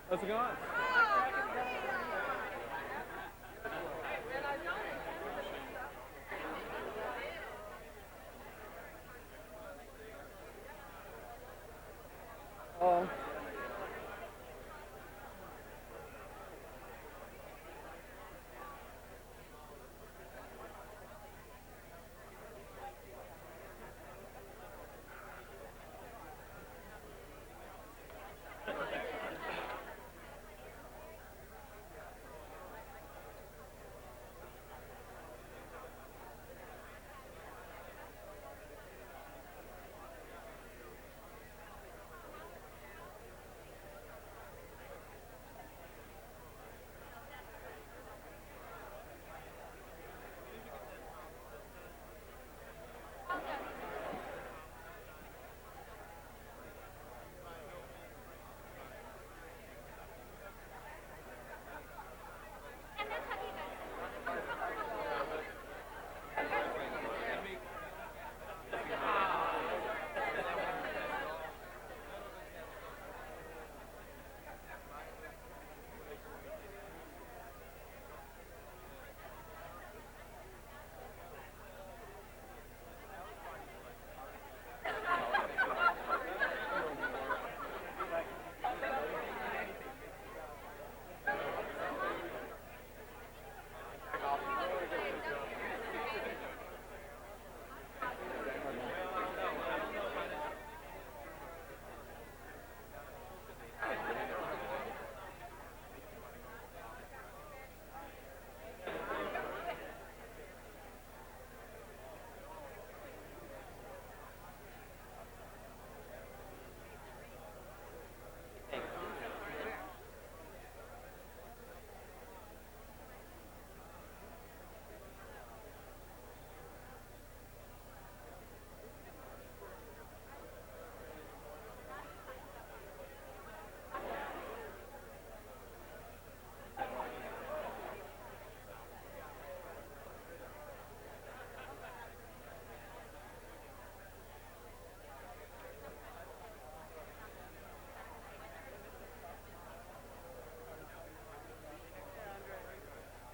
How's it going? Oh.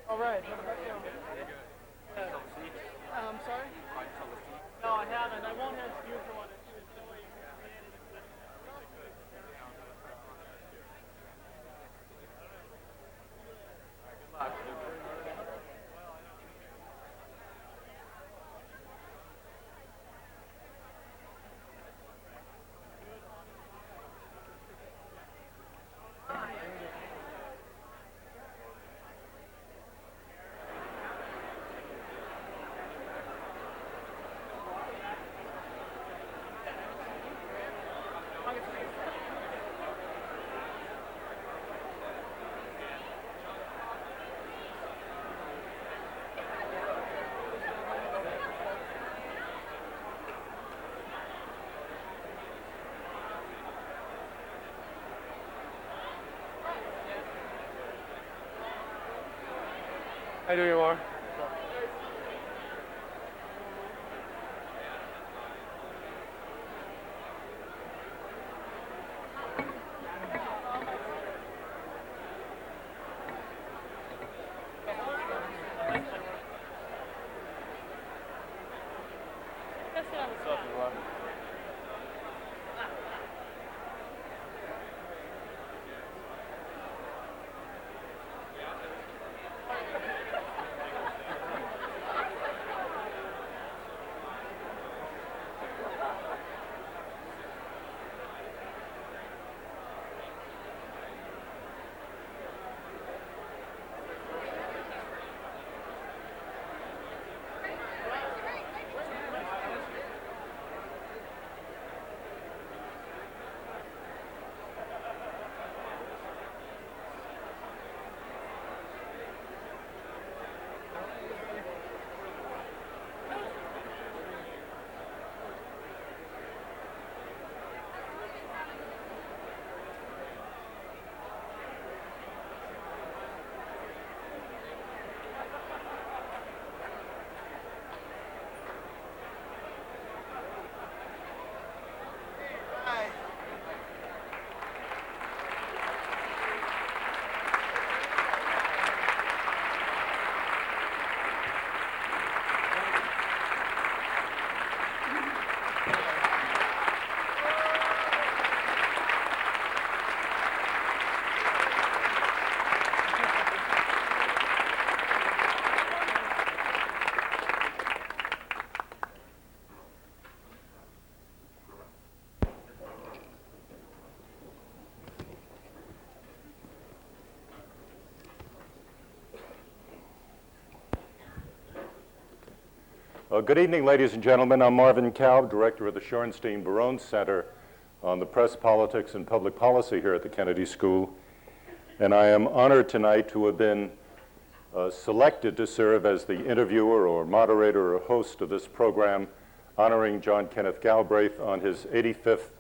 All right. What about you? Yeah. I'm sorry? No, I haven't. I won't have you for one. There's no way you can create it. How do you are? Good evening, ladies and gentlemen. I'm Marvin Kalb, director of the Shorenstein-Barone Center on the Press, Politics, and Public Policy here at the Kennedy School. And I am honored tonight to have been selected to serve as the interviewer or moderator or host of this program honoring John Kenneth Galbraith on his 85th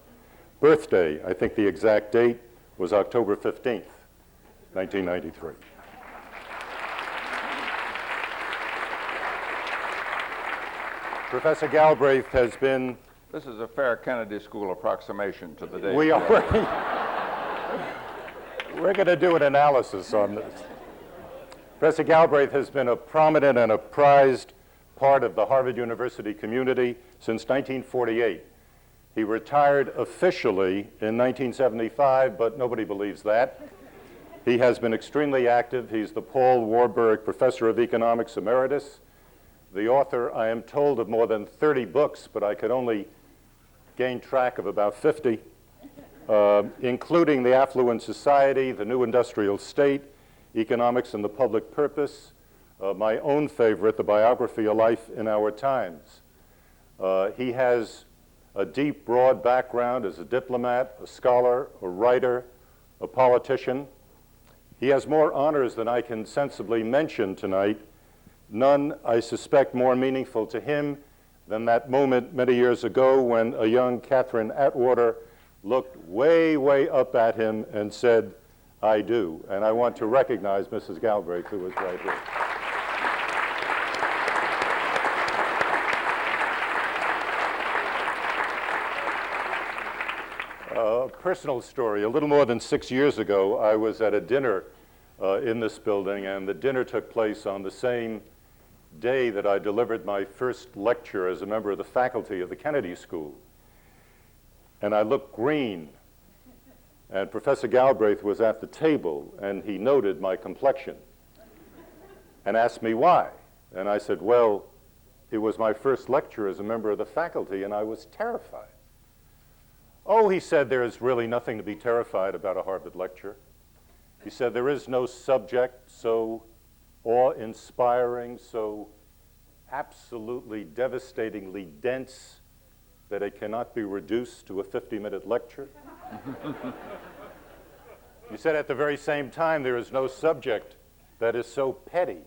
birthday. I think the exact date was October 15th, 1993. Professor Galbraith has been... This is a fair Kennedy School approximation to the date. We are working... We're going to do an analysis on this. Professor Galbraith has been a prominent and a prized part of the Harvard University community since 1948. He retired officially in 1975, but nobody believes that. He has been extremely active. He's the Paul Warburg Professor of Economics Emeritus, the author, I am told, of more than 30 books, but I could only gain track of about 50, including The Affluent Society, The New Industrial State, Economics and the Public Purpose, my own favorite, The Biography of Life in Our Times. He has a deep, broad background as a diplomat, a scholar, a writer, a politician. He has more honors than I can sensibly mention tonight. None, I suspect, more meaningful to him than that moment many years ago when a young Catherine Atwater looked way, way up at him and said, "I do." And I want to recognize Mrs. Galbraith, who is right here. A personal story. A little more than 6 years ago, I was at a dinner in this building, and the dinner took place on the same day that I delivered my first lecture as a member of the faculty of the Kennedy School. And I looked green, and Professor Galbraith was at the table, and he noted my complexion and asked me why. And I said, well, it was my first lecture as a member of the faculty, and I was terrified. Oh, he said, there is really nothing to be terrified about a Harvard lecture. He said, there is no subject so awe-inspiring, so absolutely devastatingly dense that it cannot be reduced to a 50-minute lecture. He said at the very same time, there is no subject that is so petty,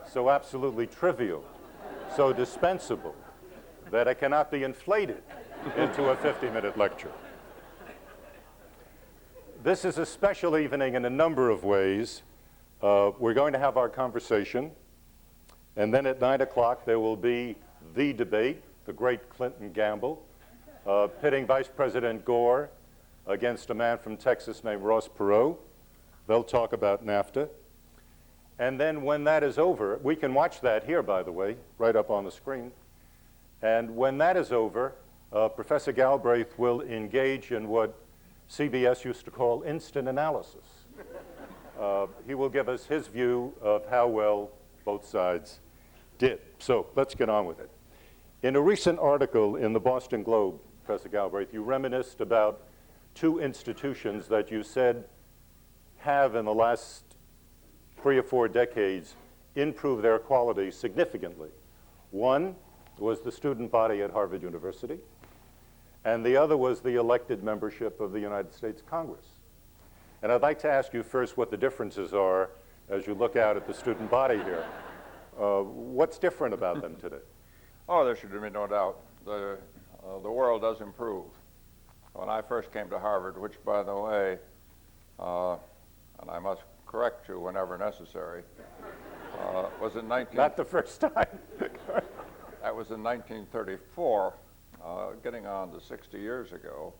so absolutely trivial, so dispensable, that it cannot be inflated into a 50-minute lecture. This is a special evening in a number of ways. We're going to have our conversation, and then at 9 o'clock there will be the debate, the great Clinton gamble, pitting Vice President Gore against a man from Texas named Ross Perot. They'll talk about NAFTA. And then when that is over, we can watch that here, by the way, right up on the screen. And when that is over, Professor Galbraith will engage in what CBS used to call instant analysis. He will give us his view of how well both sides did. So let's get on with it. In a recent article in the Boston Globe, Professor Galbraith, you reminisced about two institutions that you said have in the last 3 or 4 decades improved their quality significantly. One was the student body at Harvard University, and the other was the elected membership of the United States Congress. And I'd like to ask you first what the differences are as you look out at the student body here. What's different about them today? Oh, there should be no doubt. The world does improve. When I first came to Harvard, which, by the way, and I must correct you whenever necessary, was in Not the first time. That was in 1934, getting on to 60 years ago.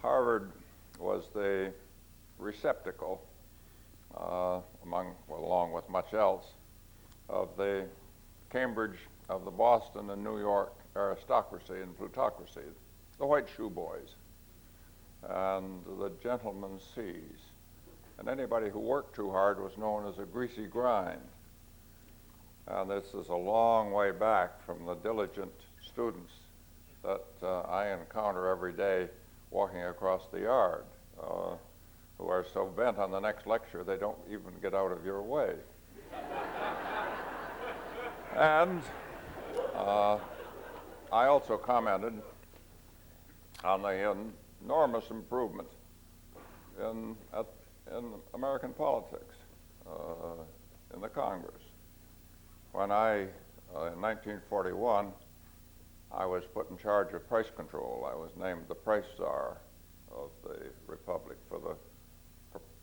Harvard was the receptacle, along with much else, of the Cambridge, of the Boston and New York aristocracy and plutocracy, the white shoe boys, and the gentlemen's C's. And anybody who worked too hard was known as a greasy grind. And this is a long way back from the diligent students that I encounter every day walking across the yard, who are so bent on the next lecture they don't even get out of your way. And I also commented on the enormous improvement in American politics, in the Congress. When in 1941, I was put in charge of price control. I was named the price czar of the Republic for the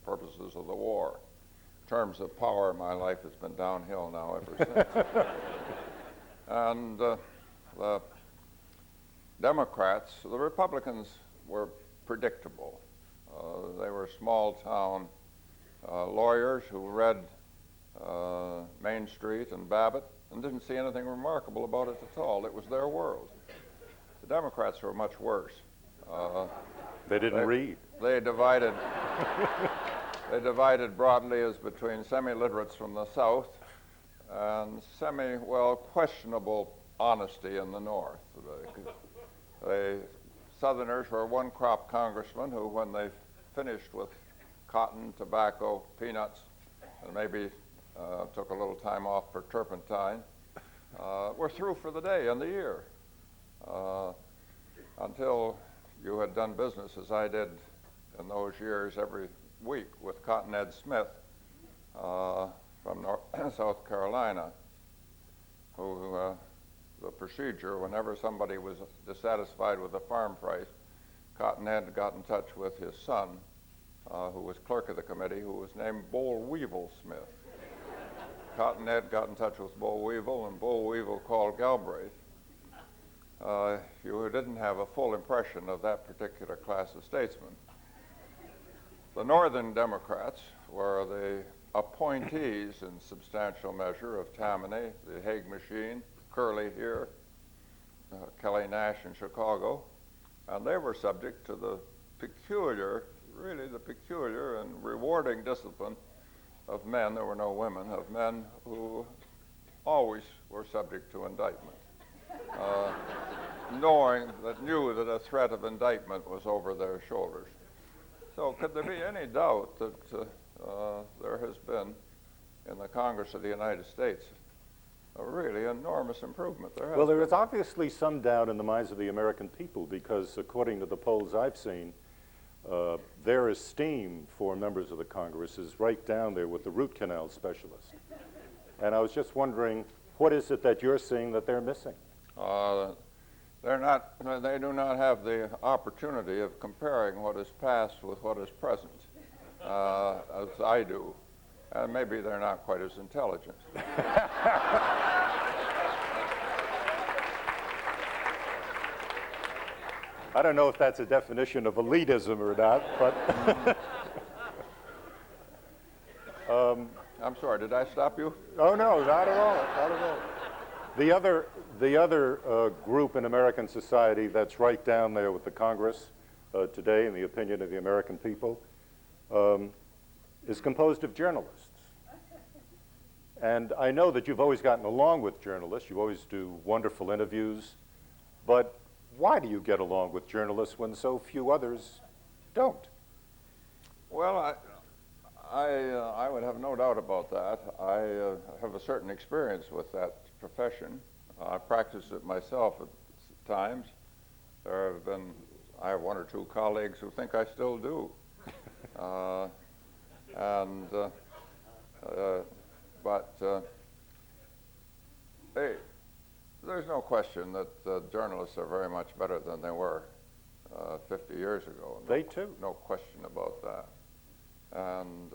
purposes of the war. In terms of power, my life has been downhill now ever since. And the Democrats, the Republicans were predictable. They were small-town lawyers who read Main Street and Babbitt and didn't see anything remarkable about it at all. It was their world. The Democrats were much worse. They didn't read. They divided. They divided broadly as between semiliterates from the South and questionable honesty in the North. The Southerners were one-crop congressmen who, when they finished with cotton, tobacco, peanuts, and maybe took a little time off for turpentine, were through for the day and the year. Until you had done business, as I did in those years, every week with Cotton Ed Smith from South Carolina, who the procedure, whenever somebody was dissatisfied with the farm price, Cotton Ed got in touch with his son, who was clerk of the committee, who was named Boll Weevil Smith. Cotton Ed got in touch with Boll Weevil, and Boll Weevil called Galbraith. You didn't have a full impression of that particular class of statesmen. The Northern Democrats were the appointees in substantial measure of Tammany, the Hague Machine, Curley here, Kelly Nash in Chicago, and they were subject to the peculiar and rewarding discipline of men, there were no women, of men who always were subject to indictment, knew that a threat of indictment was over their shoulders. So could there be any doubt that there has been in the Congress of the United States a really enormous improvement? Well, there is obviously some doubt in the minds of the American people because, according to the polls I've seen, their esteem for members of the Congress is right down there with the root canal specialist. And I was just wondering, what is it that you're seeing that they're missing? They do not have the opportunity of comparing what is past with what is present, as I do. And maybe they're not quite as intelligent. I don't know if that's a definition of elitism or not, but... I'm sorry, did I stop you? Oh, no, not at all, not at all. The other group in American society that's right down there with the Congress today, in the opinion of the American people, is composed of journalists. And I know that you've always gotten along with journalists. You always do wonderful interviews. But why do you get along with journalists when so few others don't? Well, I would have no doubt about that. I have a certain experience with that profession. I practice it myself at times. I have one or two colleagues who think I still do. There's no question that journalists are very much better than they were 50 years ago. They too. No question about that. And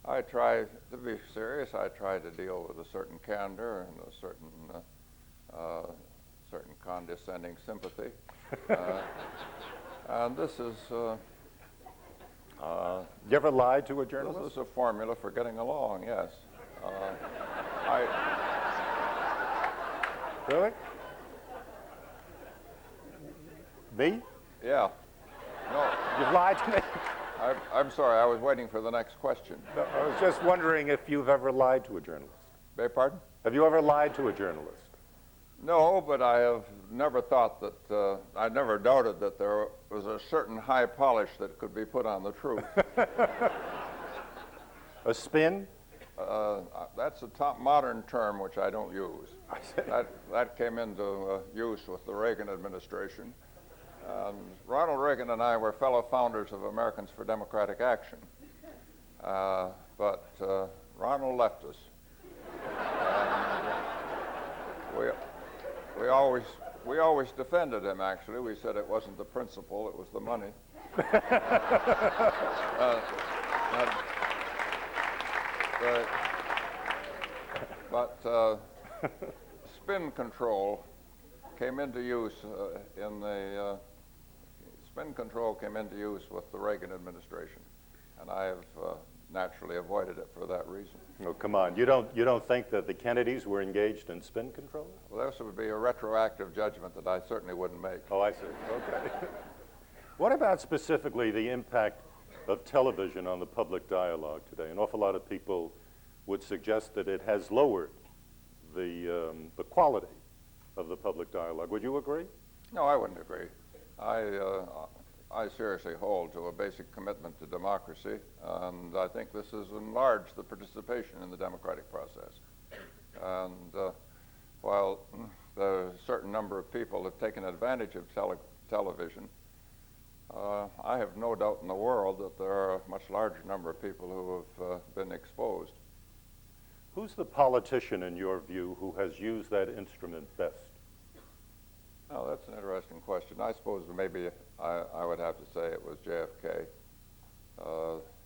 I try to be serious. I try to deal with a certain candor and a certain condescending sympathy. And this is... you ever lied to a journalist? This is a formula for getting along, yes. Really? Me? Yeah. No. You've lied to me? I'm sorry, I was waiting for the next question. No, I was just wondering if you've ever lied to a journalist. Beg your pardon? Have you ever lied to a journalist? No, but I have never thought that, I never doubted that there was a certain high polish that could be put on the truth. A spin? That's a top modern term which I don't use. That came into use with the Reagan administration. Ronald Reagan and I were fellow founders of Americans for Democratic Action. But Ronald left us. And we always defended him, actually. We said it wasn't the principle, it was the money. But spin control came into use with the Reagan administration, and I have naturally avoided it for that reason. Oh, come on. You don't think that the Kennedys were engaged in spin control? Well, this would be a retroactive judgment that I certainly wouldn't make. Oh, I see. Okay. What about specifically the impact of television on the public dialogue today? An awful lot of people would suggest that it has lowered the quality of the public dialogue. Would you agree? No, I wouldn't agree. I seriously hold to a basic commitment to democracy, and I think this has enlarged the participation in the democratic process. And while a certain number of people have taken advantage of television, I have no doubt in the world that there are a much larger number of people who have been exposed. Who's the politician, in your view, who has used that instrument best? Oh, that's an interesting question. I suppose maybe I would have to say it was JFK.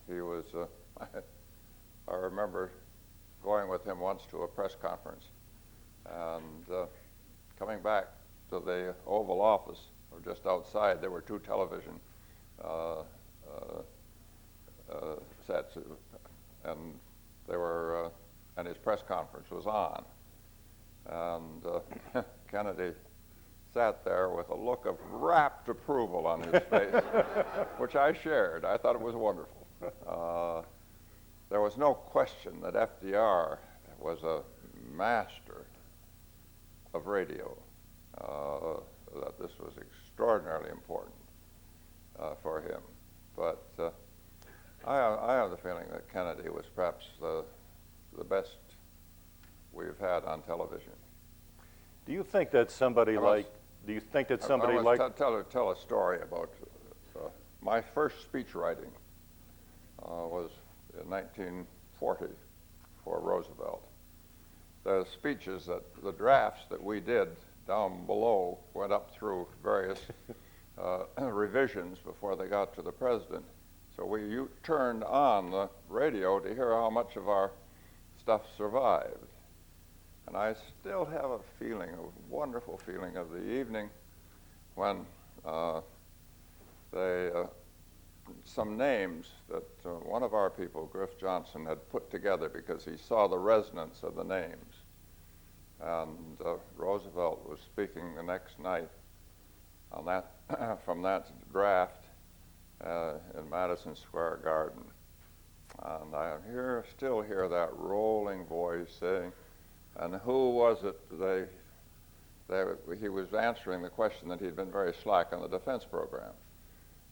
He was, I remember going with him once to a press conference, and coming back to the Oval Office, or just outside, there were two television sets, and they were, and his press conference was on. And Kennedy sat there with a look of rapt approval on his face, which I shared. I thought it was wonderful. There was no question that FDR was a master of radio, that this was extraordinarily important for him. But I have the feeling that Kennedy was perhaps the best we've had on television. Do you think that somebody like tell a story about my first speech writing was in 1940 for Roosevelt. The speeches, the drafts that we did down below went up through various revisions before they got to the president. So we turned on the radio to hear how much of our stuff survived. And I still have a feeling, a wonderful feeling of the evening when some names that one of our people, Griff Johnson, had put together because he saw the resonance of the names. And Roosevelt was speaking the next night on that from that draft in Madison Square Garden. And I still hear that rolling voice saying, and who was it he was answering the question that he'd been very slack on the defense program.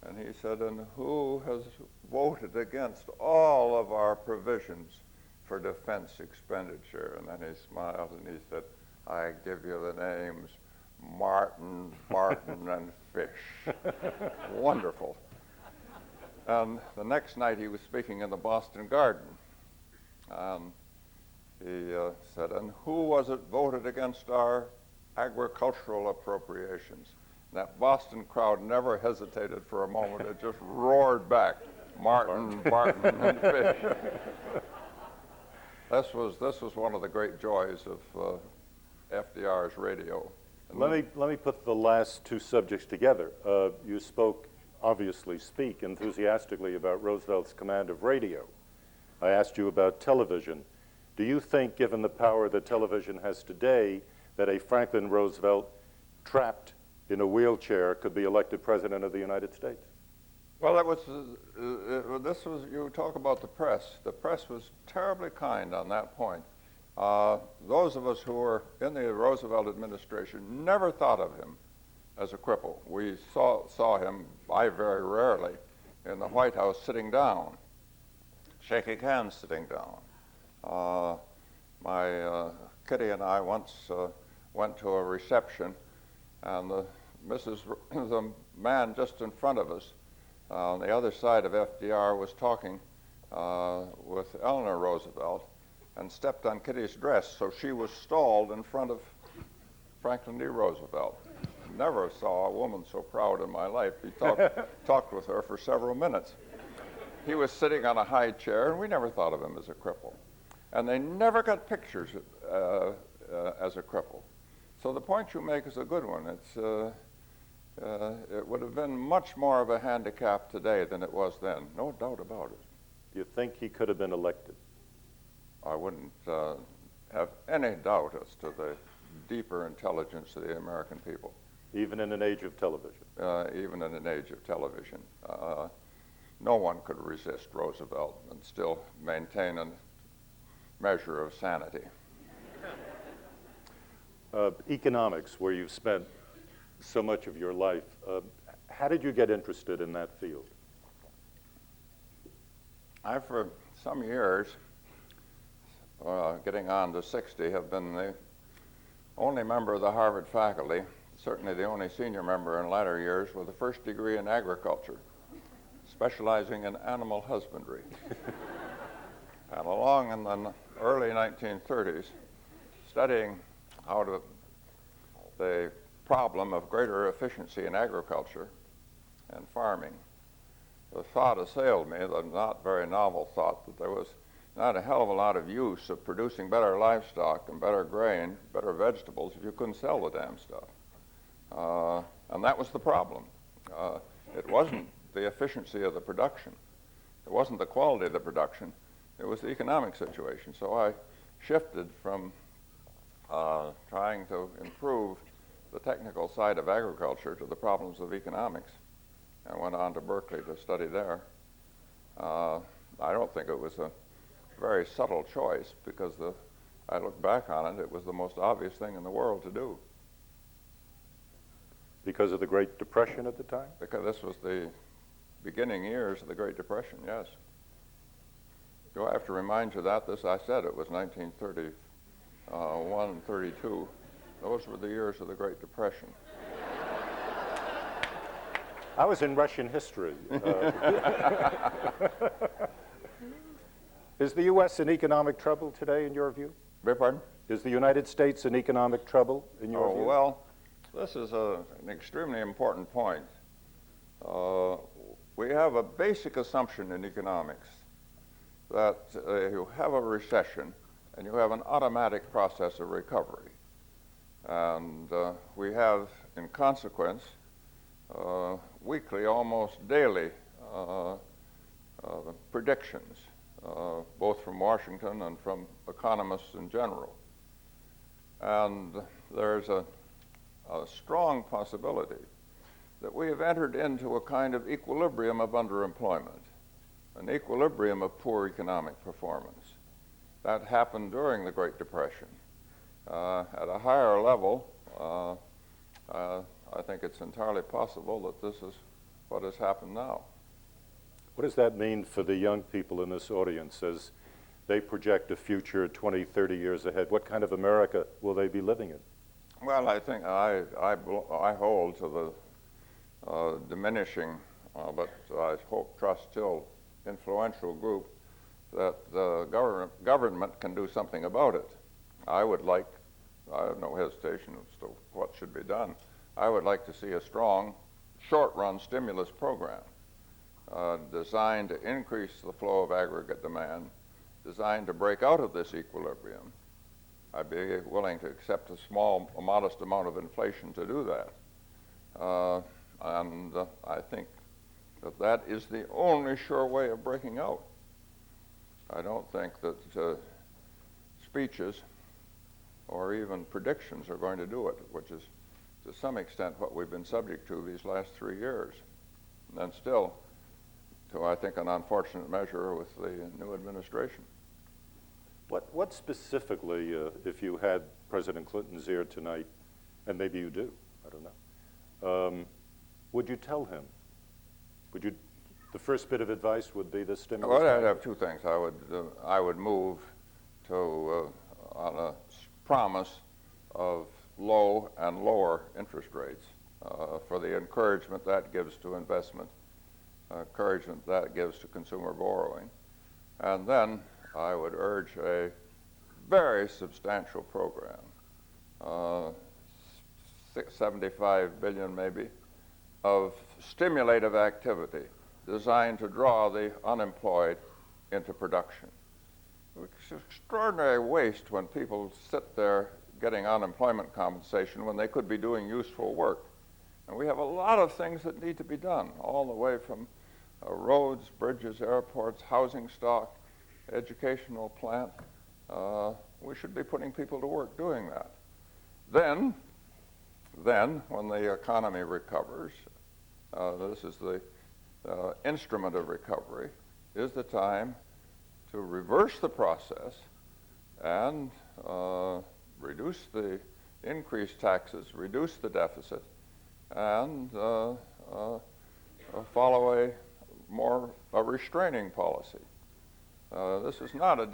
And he said, and who has voted against all of our provisions for defense expenditure? And then he smiled and he said, I give you the names Martin, Barton, and Fish. Wonderful. And the next night he was speaking in the Boston Garden. He said, and who was it voted against our agricultural appropriations? And that Boston crowd never hesitated for a moment. It just roared back, Martin, Barton, and Fish. This was one of the great joys of FDR's radio. And let me put the last two subjects together. You obviously speak enthusiastically about Roosevelt's command of radio. I asked you about television. Do you think, given the power that television has today, that a Franklin Roosevelt trapped in a wheelchair could be elected president of the United States? Well, you talk about the press. The press was terribly kind on that point. Those of us who were in the Roosevelt administration never thought of him as a cripple. We saw him, I very rarely, in the White House sitting down, shaking hands sitting down. Kitty and I once went to a reception, and the man just in front of us on the other side of FDR was talking with Eleanor Roosevelt and stepped on Kitty's dress, so she was stalled in front of Franklin D. Roosevelt. Never saw a woman so proud in my life. He talked with her for several minutes. He was sitting on a high chair, and we never thought of him as a cripple. And they never got pictures as a cripple. So the point you make is a good one. It would have been much more of a handicap today than it was then, no doubt about it. Do you think he could have been elected? I wouldn't have any doubt as to the deeper intelligence of the American people. Even in an age of television? Even in an age of television. No one could resist Roosevelt and still maintain a measure of sanity. Economics, where you've spent so much of your life, how did you get interested in that field? I, for some years, getting on to 60, have been the only member of the Harvard faculty, certainly the only senior member in latter years, with a first degree in agriculture, specializing in animal husbandry. And along in the early 1930s, studying how the problem of greater efficiency in agriculture and farming, the thought assailed me, the not very novel thought, that there was not a hell of a lot of use of producing better livestock and better grain, better vegetables, if you couldn't sell the damn stuff. And that was the problem. It wasn't the efficiency of the production. It wasn't the quality of the production. It was the economic situation. So I shifted from trying to improve the technical side of agriculture to the problems of economics, and went on to Berkeley to study there. I don't think it was a very subtle choice, because I look back on it, it was the most obvious thing in the world to do. Because of the Great Depression at the time? Because this was the beginning years of the Great Depression, yes. Do I have to remind you that? This, I said it was 1931 and 32. Those were the years of the Great Depression. I was in Russian history. Is the U.S. in economic trouble today, in your view? Beg your pardon? Is the United States in economic trouble, in your view? Well, this is an extremely important point. We have a basic assumption in economics that you have a recession and you have an automatic process of recovery. And we have, in consequence, weekly, almost daily predictions, both from Washington and from economists in general. And there's a strong possibility that we have entered into a kind of equilibrium of underemployment, an equilibrium of poor economic performance. That happened during the Great Depression. At a higher level, I think it's entirely possible that this is what has happened now. What does that mean for the young people in this audience as they project a future 20, 30 years ahead? What kind of America will they be living in? Well, I think I hold to the diminishing, but I trust still influential group that the government can do something about it. I have no hesitation as to what should be done. I would like to see a strong, short-run stimulus program designed to increase the flow of aggregate demand, designed to break out of this equilibrium. I'd be willing to accept a modest amount of inflation to do that. And I think that is the only sure way of breaking out. I don't think that speeches or even predictions are going to do it, which is to some extent what we've been subject to these last 3 years. And still, to I think an unfortunate measure with the new administration. What specifically, if you had President Clinton's ear tonight, and maybe you do, I don't know, would you tell him? The first bit of advice would be the stimulus? Well, I'd have two things. I would move on a promise of low and lower interest rates for the encouragement that gives to investment, encouragement that gives to consumer borrowing. And then I would urge a very substantial program, 75 billion maybe, of stimulative activity designed to draw the unemployed into production. It's an extraordinary waste when people sit there getting unemployment compensation when they could be doing useful work. And we have a lot of things that need to be done, all the way from roads, bridges, airports, housing stock, educational plant. We should be putting people to work doing that. Then when the economy recovers, this is the instrument of recovery, is the time to reverse the process and reduce the increased taxes, reduce the deficit, and follow a restraining policy. This is not a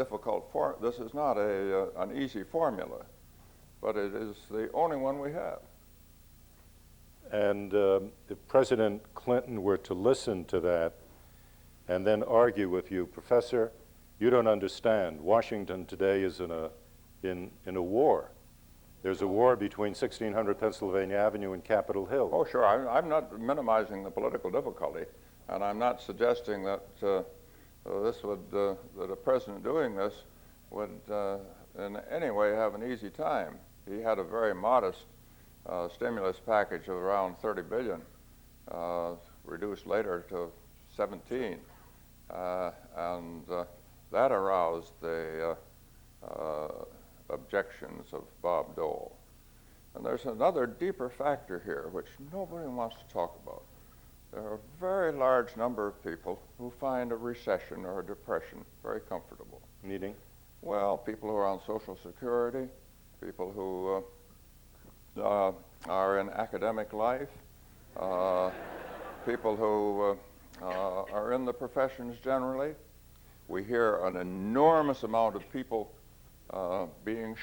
this is not an easy formula, but it is the only one we have. And if President Clinton were to listen to that and then argue with you, Professor, you don't understand. Washington today is in a war. There's a war between 1600 Pennsylvania Avenue and Capitol Hill. Oh, sure. I'm not minimizing the political difficulty, and I'm not suggesting that that a president doing this would in any way have an easy time. He had a very modest stimulus package of around 30 billion, reduced later to 17, and that aroused the objections of Bob Dole. And there's another deeper factor here which nobody wants to talk about. There are a very large number of people who find a recession or a depression very comfortable. Meaning? Well, people who are on Social Security, people who are in academic life, people who are in the professions generally. We hear an enormous amount of people being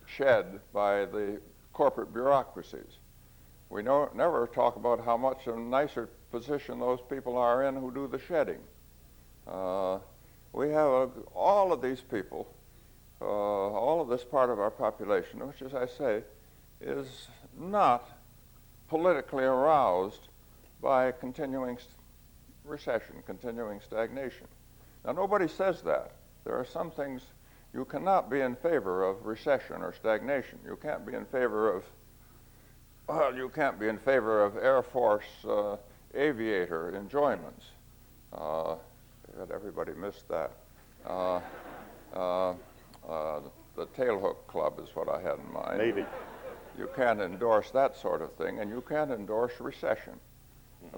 shed by the corporate bureaucracies. We never talk about how much a nicer position those people are in who do the shedding. We have all of these people, all of this part of our population, which, as I say, is not politically aroused by continuing recession, continuing stagnation. Now, nobody says that. There are some things you cannot be in favor of recession or stagnation. You can't be in favor of, well, you can't be in favor of Air Force aviator enjoyments. Everybody missed that. The Tailhook Club is what I had in mind. Maybe. You can't endorse that sort of thing, and you can't endorse recession.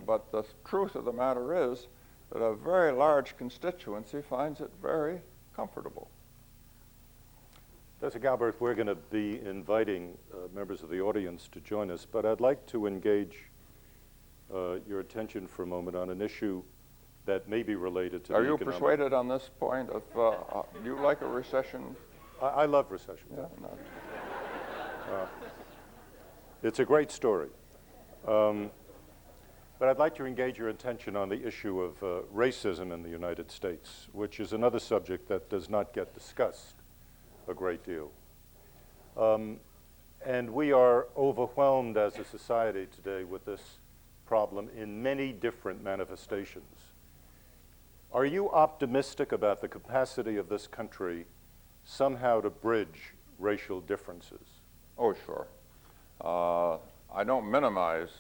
But the truth of the matter is that a very large constituency finds it very comfortable. Professor Galbraith, we're going to be inviting members of the audience to join us, but I'd like to engage your attention for a moment on an issue that may be related to Are you persuaded on this point of, do you like a recession? I love recession. Yeah, no. It's a great story. But I'd like to engage your attention on the issue of racism in the United States, which is another subject that does not get discussed a great deal. And we are overwhelmed as a society today with this problem in many different manifestations. Are you optimistic about the capacity of this country somehow to bridge racial differences? Oh, sure. I don't minimize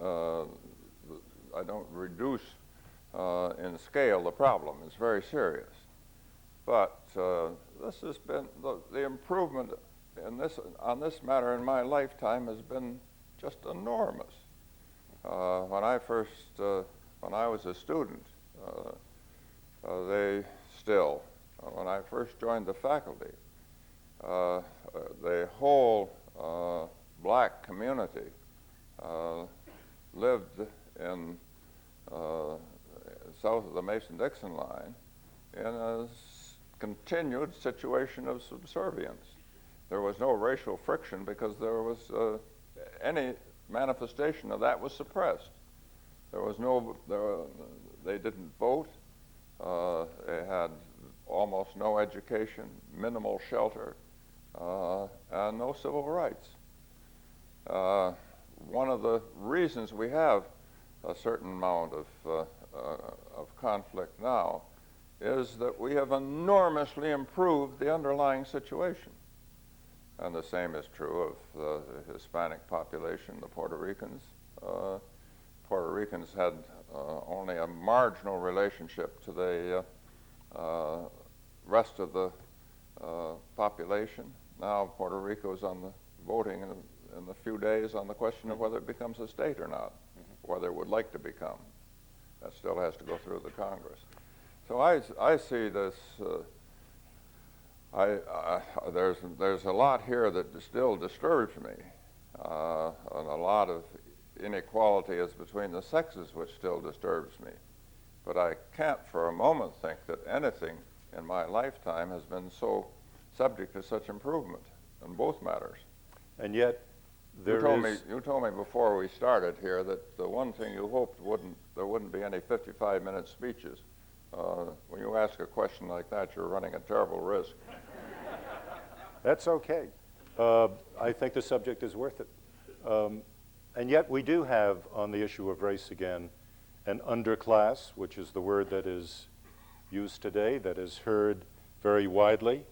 I don't reduce in scale the problem. It's very serious. But this has been, the improvement in on this matter in my lifetime has been just enormous. When I was a student, when I first joined the faculty, the whole black community lived in south of the Mason-Dixon line in a continued situation of subservience. There was no racial friction because there was any manifestation of that was suppressed. There was no, they didn't vote. They had almost no education, minimal shelter, and no civil rights. One of the reasons we have a certain amount of conflict now is that we have enormously improved the underlying situation. And the same is true of the Hispanic population, the Puerto Ricans. Puerto Ricans had only a marginal relationship to the rest of the population. Now Puerto Rico is on the voting in a few days on the question of whether it becomes a state or not, whether it would like to become. That still has to go through the Congress. So I see this, there's a lot here that still disturbs me, and a lot of inequality is between the sexes which still disturbs me. But I can't for a moment think that anything in my lifetime has been so subject to such improvement in both matters. And yet, you told me before we started here that the one thing you hoped there wouldn't be any 55-minute speeches. When you ask a question like that, you're running a terrible risk. That's okay. I think the subject is worth it. And yet we do have, on the issue of race again, an underclass, which is the word that is used today, that is heard very widely.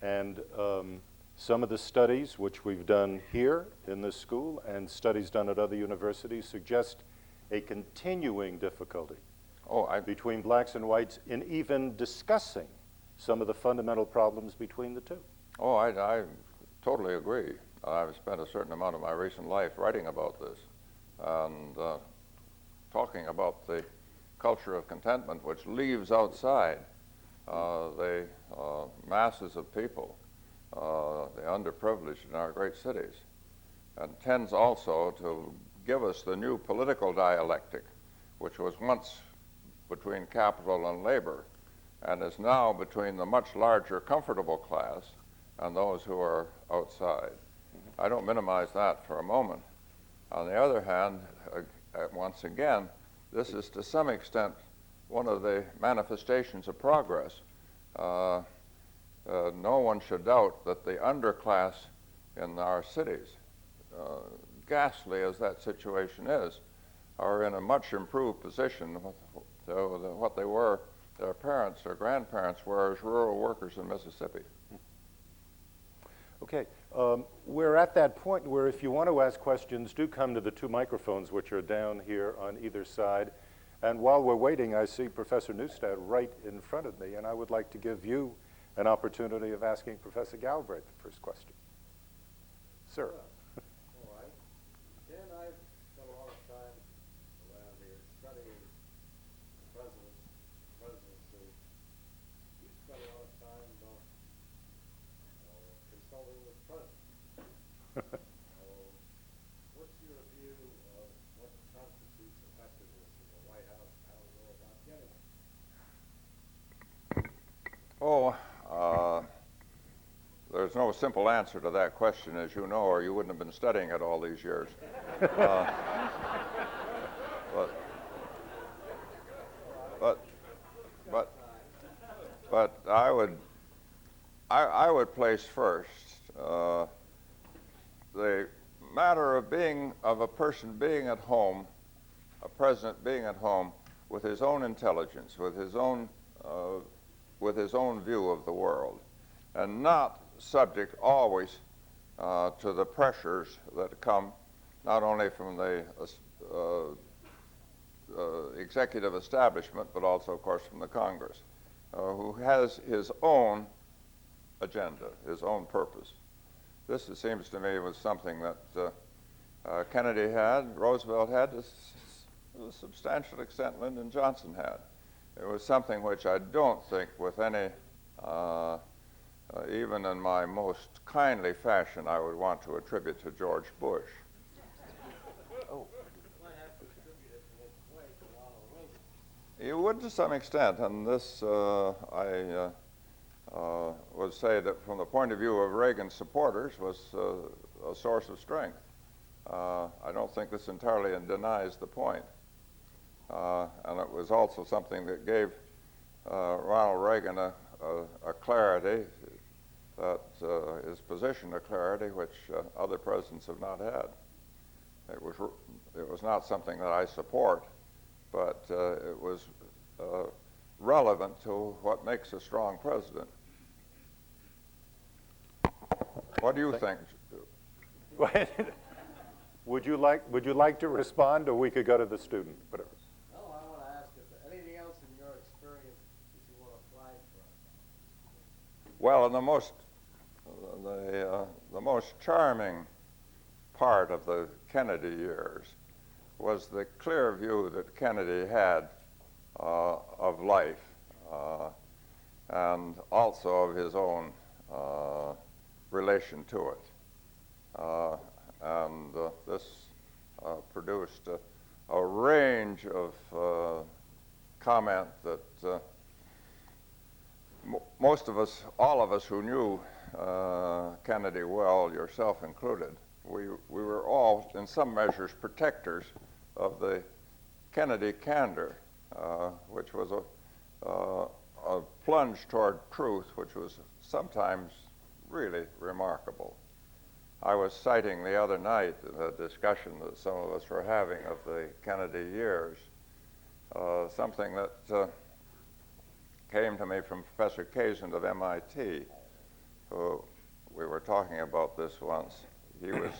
And some of the studies which we've done here in this school and studies done at other universities suggest a continuing difficulty between blacks and whites in even discussing some of the fundamental problems between the two. Oh, I totally agree. I've spent a certain amount of my recent life writing about this and talking about the culture of contentment which leaves outside the masses of people, the underprivileged in our great cities, and tends also to give us the new political dialectic, which was once between capital and labor, and is now between the much larger comfortable class and those who are outside. I don't minimize that for a moment. On the other hand, once again, this is to some extent one of the manifestations of progress. No one should doubt that the underclass in our cities, ghastly as that situation is, are in a much improved position to what they were, their parents or grandparents were as rural workers in Mississippi. Okay, we're at that point where if you want to ask questions, do come to the two microphones which are down here on either side. And while we're waiting, I see Professor Neustadt right in front of me, and I would like to give you an opportunity of asking Professor Galbraith the first question. Sir. All right. Dan and I spent a lot of time around here studying the presidency. You spent a lot of time consulting with presidents. What's your view of what constitutes effectiveness in the White House and how we go about getting it? There's no simple answer to that question, as you know, or you wouldn't have been studying it all these years. But I would place first the matter of a person being at home, a president being at home with his own intelligence, with his own view of the world, and not subject always to the pressures that come not only from the executive establishment, but also, of course, from the Congress, who has his own agenda, his own purpose. This, it seems to me, was something that Kennedy had, Roosevelt had, to a substantial extent Lyndon Johnson had. It was something which I don't think with any, even in my most kindly fashion, I would want to attribute to George Bush. You would to some extent, and this I would say that from the point of view of Reagan's supporters was a source of strength. I don't think this entirely denies the point. And it was also something that gave Ronald Reagan a clarity, that his position a clarity which other presidents have not had. It was not something that I support, but it was relevant to what makes a strong president. What do you think? Would you like to respond, or we could go to the student? Whatever. No, I want to ask if anything else in your experience that you want to flag for us. Well, the most charming part of the Kennedy years was the clear view that Kennedy had of life, and also of his own relation to it. This produced a range of comment that most of us, all of us who knew Kennedy well, yourself included, we were all, in some measures, protectors of the Kennedy candor, which was a plunge toward truth, which was sometimes really remarkable. I was citing the other night a discussion that some of us were having of the Kennedy years, something that came to me from Professor Kazin of MIT, who we were talking about this once. He was,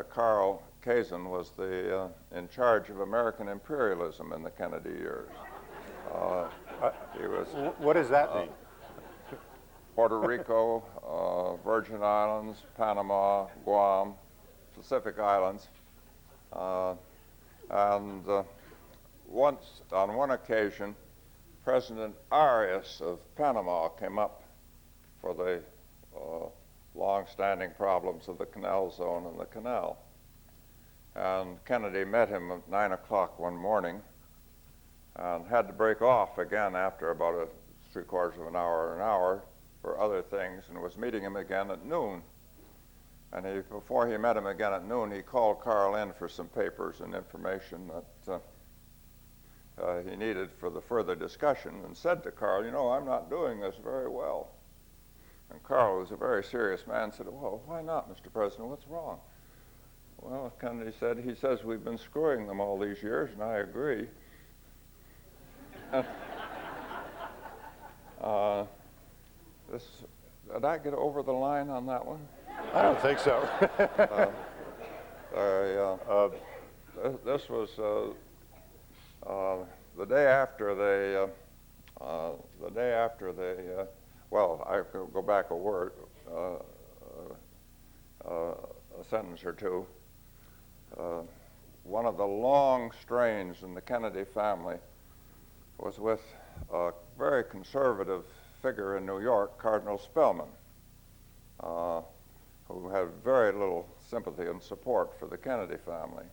Carl Kazin was in charge of American imperialism in the Kennedy years. He was, what does that mean? Puerto Rico, Virgin Islands, Panama, Guam, Pacific Islands. Once, on one occasion, President Arias of Panama came up for the long-standing problems of the canal zone and the canal. And Kennedy met him at 9 o'clock one morning and had to break off again after about three-quarters of an hour for other things, and was meeting him again at noon. And before he met him again at noon, he called Carl in for some papers and information that he needed for the further discussion, and said to Carl, "You know, I'm not doing this very well." And Carl, who was a very serious man, said, "Well, why not, Mr. President? What's wrong?" Well, Kennedy said, "He says we've been screwing them all these years, and I agree." Did I get over the line on that one? I don't think so. This was the day after they. Well, I could go back a word, a sentence or two. One of the long strains in the Kennedy family was with a very conservative figure in New York, Cardinal Spellman, who had very little sympathy and support for the Kennedy family.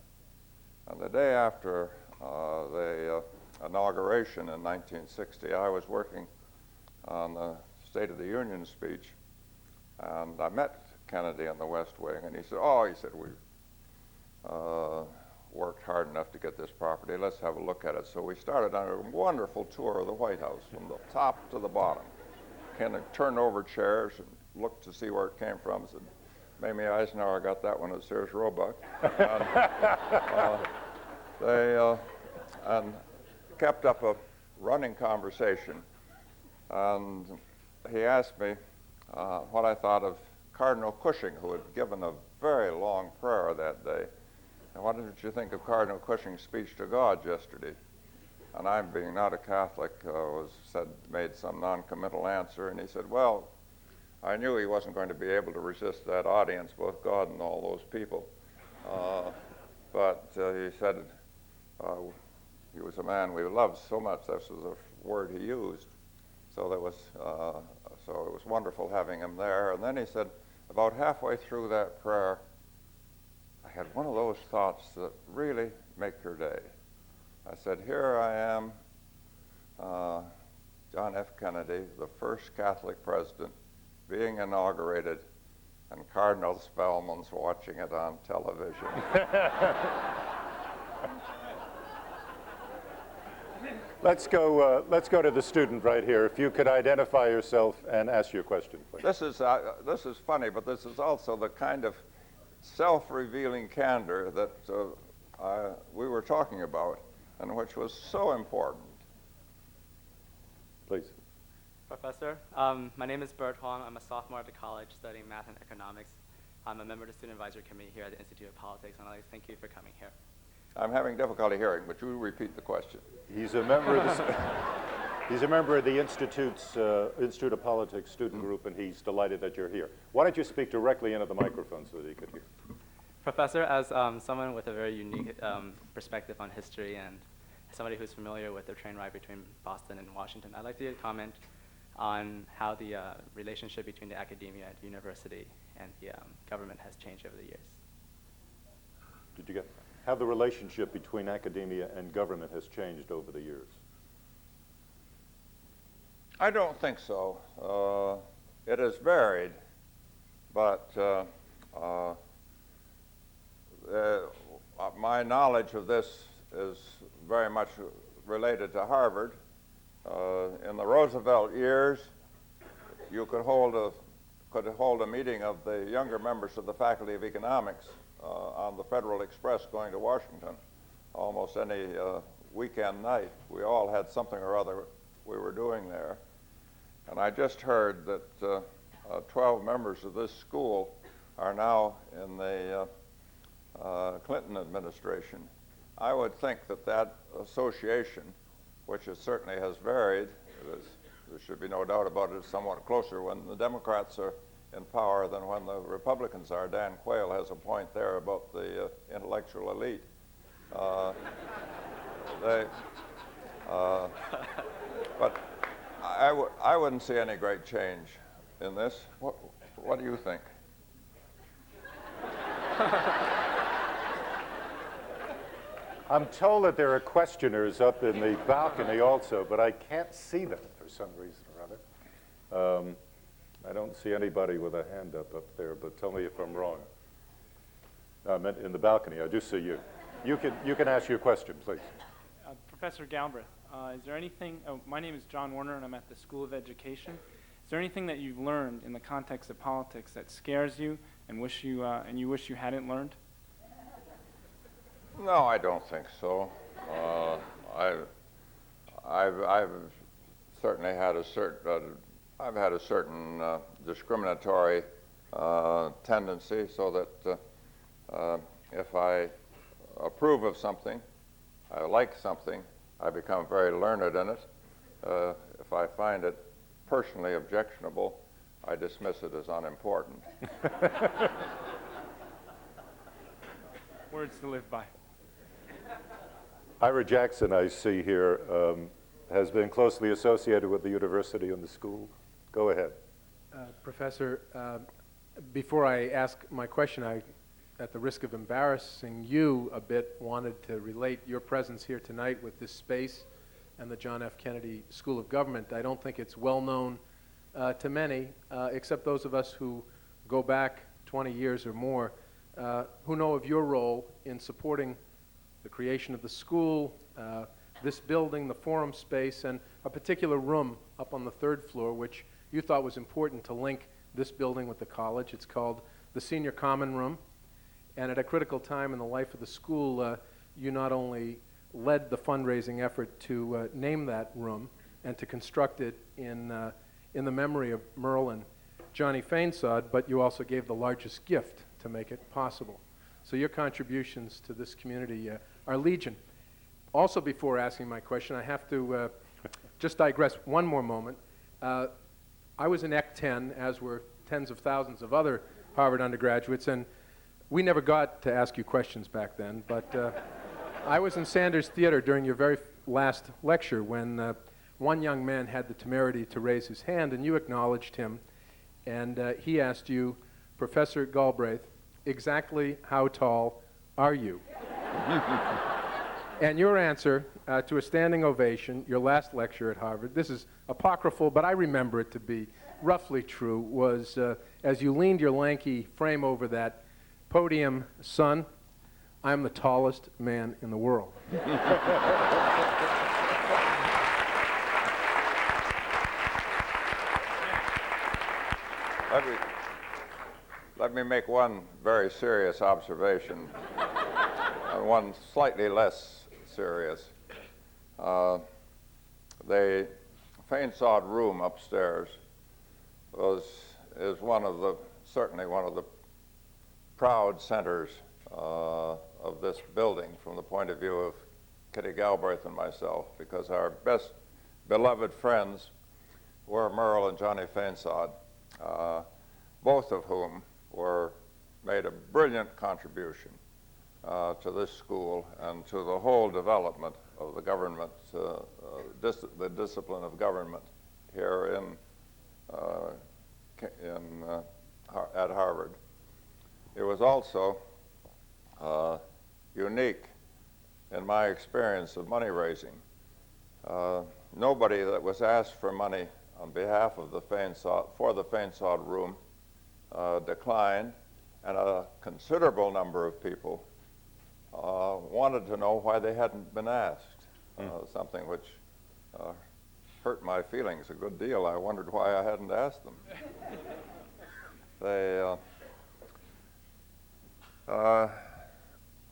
And the day after the inauguration in 1960, I was working on the State of the Union speech, and I met Kennedy in the West Wing, and he said, we worked hard enough to get this property. Let's have a look at it. So we started on a wonderful tour of the White House from the top to the bottom. Kennedy turned over chairs and looked to see where it came from. Said, "Mamie Eisenhower got that one at Sears Roebuck." And kept up a running conversation. And he asked me what I thought of Cardinal Cushing, who had given a very long prayer that day. "And what did you think of Cardinal Cushing's speech to God yesterday?" And I, being not a Catholic, made some non-committal answer. And he said, "Well, I knew he wasn't going to be able to resist that audience, both God and all those people." But he said he was a man we loved so much. This was a word he used. So it was wonderful having him there. And then he said, about halfway through that prayer, I had one of those thoughts that really make your day. I said, "Here I am John F. Kennedy, the first Catholic president, being inaugurated, and Cardinal Spellman's watching it on television. Let's go to the student right here. If you could identify yourself and ask your question, please. This is funny, but this is also the kind of self-revealing candor that we were talking about, and which was so important. Please. Professor, my name is Bert Huang. I'm a sophomore at the college studying math and economics. I'm a member of the Student Advisory Committee here at the Institute of Politics, and I'd like to thank you for coming here. I'm having difficulty hearing, but you repeat the question. He's a member of the, he's a member of the Institute of Politics student group, and he's delighted that you're here. Why don't you speak directly into the microphone so that he could hear? Professor, as someone with a very unique perspective on history and somebody who's familiar with the train ride between Boston and Washington, I'd like to comment on how the relationship between the academia and the university and the government has changed over the years. Did you get how the relationship between academia and government has changed over the years? I don't think so. It has varied, but my knowledge of this is very much related to Harvard. In the Roosevelt years, you could hold a meeting of the younger members of the Faculty of Economics on the Federal Express going to Washington almost any weekend night. We all had something or other we were doing there. And I just heard that 12 members of this school are now in the Clinton administration. I would think that that association, which certainly has varied, there should be no doubt about it, is somewhat closer when the Democrats are in power than when the Republicans are. Dan Quayle has a point there about the intellectual elite. But I wouldn't see any great change in this. What do you think? I'm told that there are questioners up in the balcony also, but I can't see them for some reason or other. I don't see anybody with a hand up there, but tell me if I'm wrong. In the balcony, I do see you. You can ask your question, please. Professor Galbraith, is there anything, my name is John Warner and I'm at the School of Education. Is there anything that you've learned in the context of politics that scares you and you wish you hadn't learned? No, I don't think so. I've certainly had a certain discriminatory tendency, so that if I approve of something, I like something, I become very learned in it. If I find it personally objectionable, I dismiss it as unimportant. Words to live by. Ira Jackson, I see here, has been closely associated with the university and the school. Go ahead. Professor, before I ask my question, I, at the risk of embarrassing you a bit, wanted to relate your presence here tonight with this space and the John F. Kennedy School of Government. I don't think it's well known to many, except those of us who go back 20 years or more, who know of your role in supporting the creation of the school, this building, the forum space, and a particular room up on the 3rd floor, which you thought was important to link this building with the college. It's called the Senior Common Room. And at a critical time in the life of the school, you not only led the fundraising effort to name that room and to construct it in the memory of Merle and Johnny Fainsod, but you also gave the largest gift to make it possible. So your contributions to this community are legion. Also, before asking my question, I have to just digress one more moment. I was in Ec 10, as were tens of thousands of other Harvard undergraduates, and we never got to ask you questions back then, but I was in Sanders Theater during your very last lecture when one young man had the temerity to raise his hand, and you acknowledged him, and he asked you, Professor Galbraith, exactly how tall are you? And your answer to a standing ovation, your last lecture at Harvard, this is apocryphal, but I remember it to be roughly true, was as you leaned your lanky frame over that podium, son, I'm the tallest man in the world. Let me make one very serious observation, and one slightly less serious. The Fain sod room upstairs is certainly one of the proud centers of this building from the point of view of Kitty Galbraith and myself, because our best beloved friends were Merle and Johnny Fainsod, both of whom made a brilliant contribution to this school and to the whole development of the government, the discipline of government here at Harvard. It was also unique in my experience of money raising. Nobody that was asked for money on behalf of the for the Fainsod room declined, and a considerable number of people wanted to know why they hadn't been asked, something which hurt my feelings a good deal. I wondered why I hadn't asked them.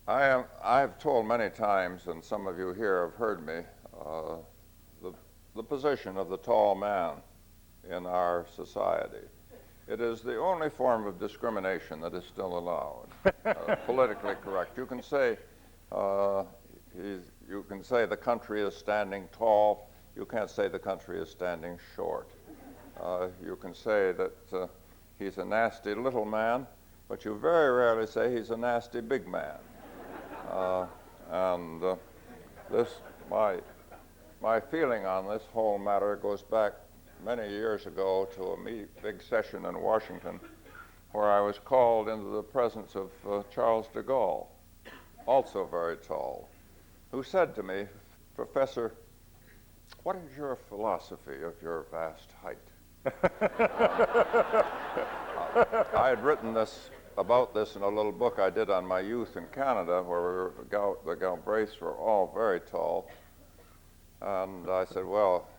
I've told many times, and some of you here have heard me, the position of the tall man in our society. It is the only form of discrimination that is still allowed, politically correct. You can say the country is standing tall. You can't say the country is standing short. You can say that he's a nasty little man, but you very rarely say he's a nasty big man. My feeling on this whole matter goes back many years ago to a big session in Washington where I was called into the presence of Charles de Gaulle, also very tall, who said to me, "Professor, what is your philosophy of your vast height?" I had written about this in a little book I did on my youth in Canada, where the Galbraiths were all very tall. And I said, well,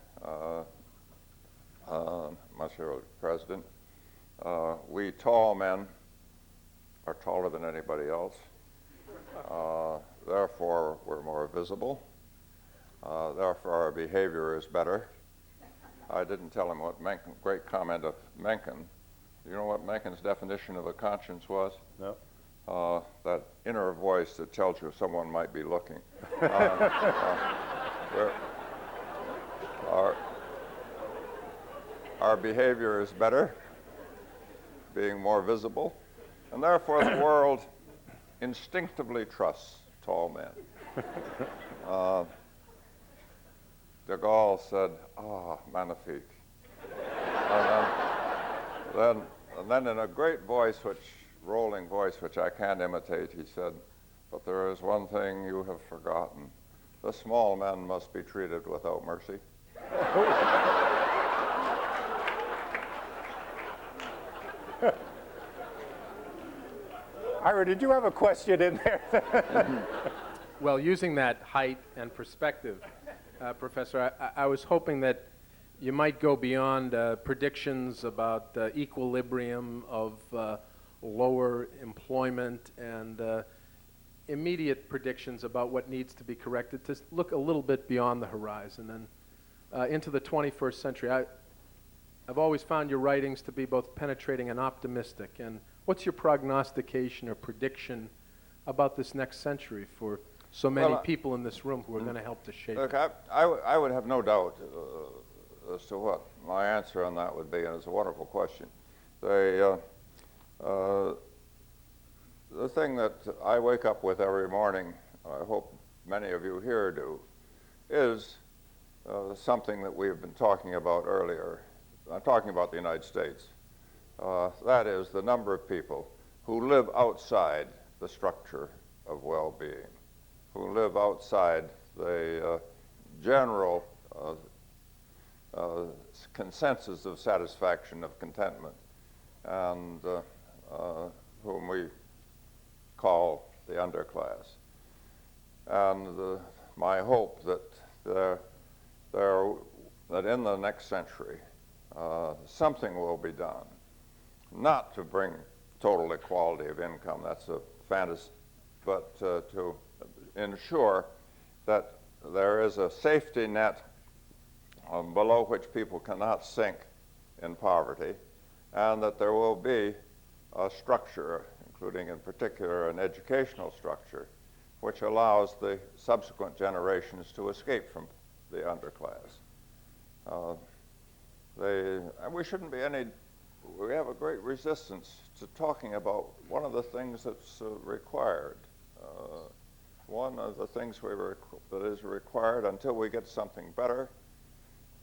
Monsieur President, we tall men are taller than anybody else. Therefore, we're more visible. Therefore, our behavior is better. I didn't tell him what Mencken, great comment of Mencken. You know what Mencken's definition of a conscience was? No. That inner voice that tells you someone might be looking. Our behavior is better, being more visible, and therefore the world instinctively trusts tall men. De Gaulle said, magnifique. And then in a great voice, rolling voice, which I can't imitate, he said, but there is one thing you have forgotten. The small men must be treated without mercy. Ira, did you have a question in there? Well, using that height and perspective, Professor, I was hoping that you might go beyond predictions about equilibrium of lower employment and immediate predictions about what needs to be corrected, to look a little bit beyond the horizon and into the 21st century. I've always found your writings to be both penetrating and optimistic. And what's your prognostication or prediction about this next century for so many people in this room who are going to help to shape it? Look, I would have no doubt as to what my answer on that would be, and it's a wonderful question. The thing that I wake up with every morning, I hope many of you here do, is something that we've been talking about earlier. I'm talking about the United States. That is the number of people who live outside the structure of well-being. who live outside the general consensus of satisfaction, of contentment, and whom we call the underclass. And my hope that that in the next century something will be done, not to bring total equality of income, that's a fantasy, but to ensure that there is a safety net below which people cannot sink in poverty, and that there will be a structure, including in particular an educational structure, which allows the subsequent generations to escape from the underclass. We shouldn't be we have a great resistance to talking about one of the things that's required. One of the things that is required until we get something better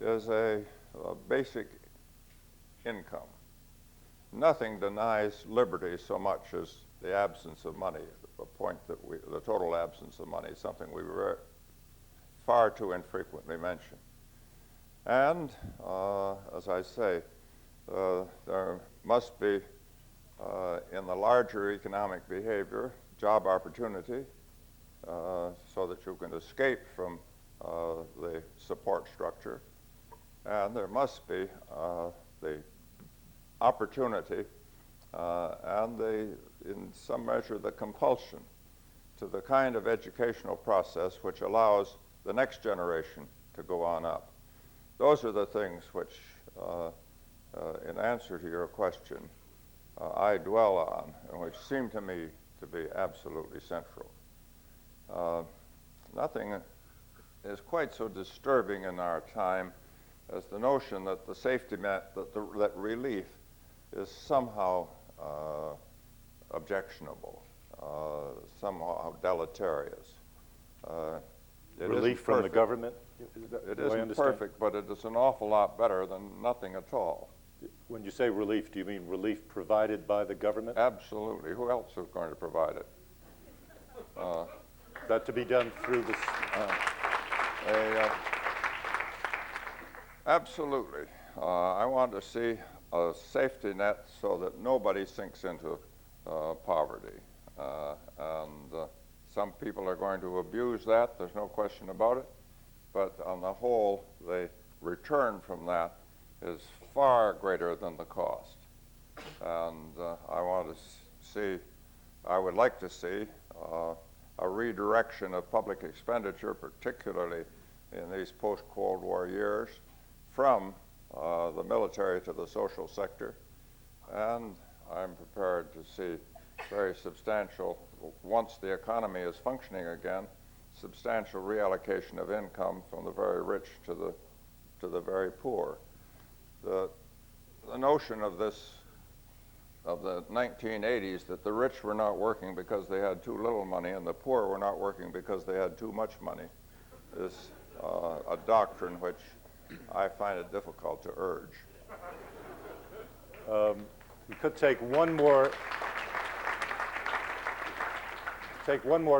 is a basic income. Nothing denies liberty so much as the absence of money, the total absence of money, something we far too infrequently mention. And, as I say, there must be, in the larger economic behavior, job opportunity, so that you can escape from the support structure. And there must be the opportunity and in some measure, the compulsion to the kind of educational process which allows the next generation to go on up. Those are the things which, in answer to your question, I dwell on, and which seem to me to be absolutely central. Nothing is quite so disturbing in our time as the notion that the safety net, that relief is somehow objectionable, somehow deleterious. Relief from the government? It isn't perfect, but it is an awful lot better than nothing at all. When you say relief, do you mean relief provided by the government? Absolutely. Who else is going to provide it? That to be done through this? Absolutely. I want to see a safety net so that nobody sinks into poverty. And some people are going to abuse that, there's no question about it. But on the whole, the return from that is far greater than the cost. And I would like to see a redirection of public expenditure, particularly in these post-Cold War years, from the military to the social sector. And I'm prepared to see very substantial, once the economy is functioning again, substantial reallocation of income from the very rich to the very poor. The notion of the 1980s that the rich were not working because they had too little money and the poor were not working because they had too much money is a doctrine which I find it difficult to urge. We could take one more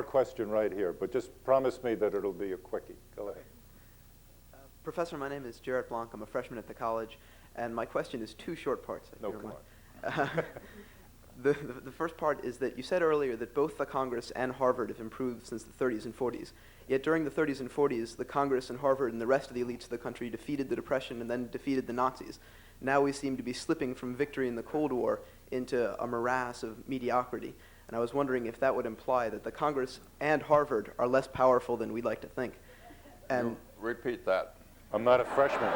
question right here, but just promise me that it'll be a quickie. Go ahead. Professor, my name is Jarrett Blanc. I'm a freshman at the college, and my question is two short parts. No, come on. The first part is that you said earlier that both the Congress and Harvard have improved since the 30s and 40s. Yet during the 30s and 40s, the Congress and Harvard and the rest of the elites of the country defeated the Depression and then defeated the Nazis. Now we seem to be slipping from victory in the Cold War into a morass of mediocrity. And I was wondering if that would imply that the Congress and Harvard are less powerful than we'd like to think. And You repeat that. I'm not a freshman.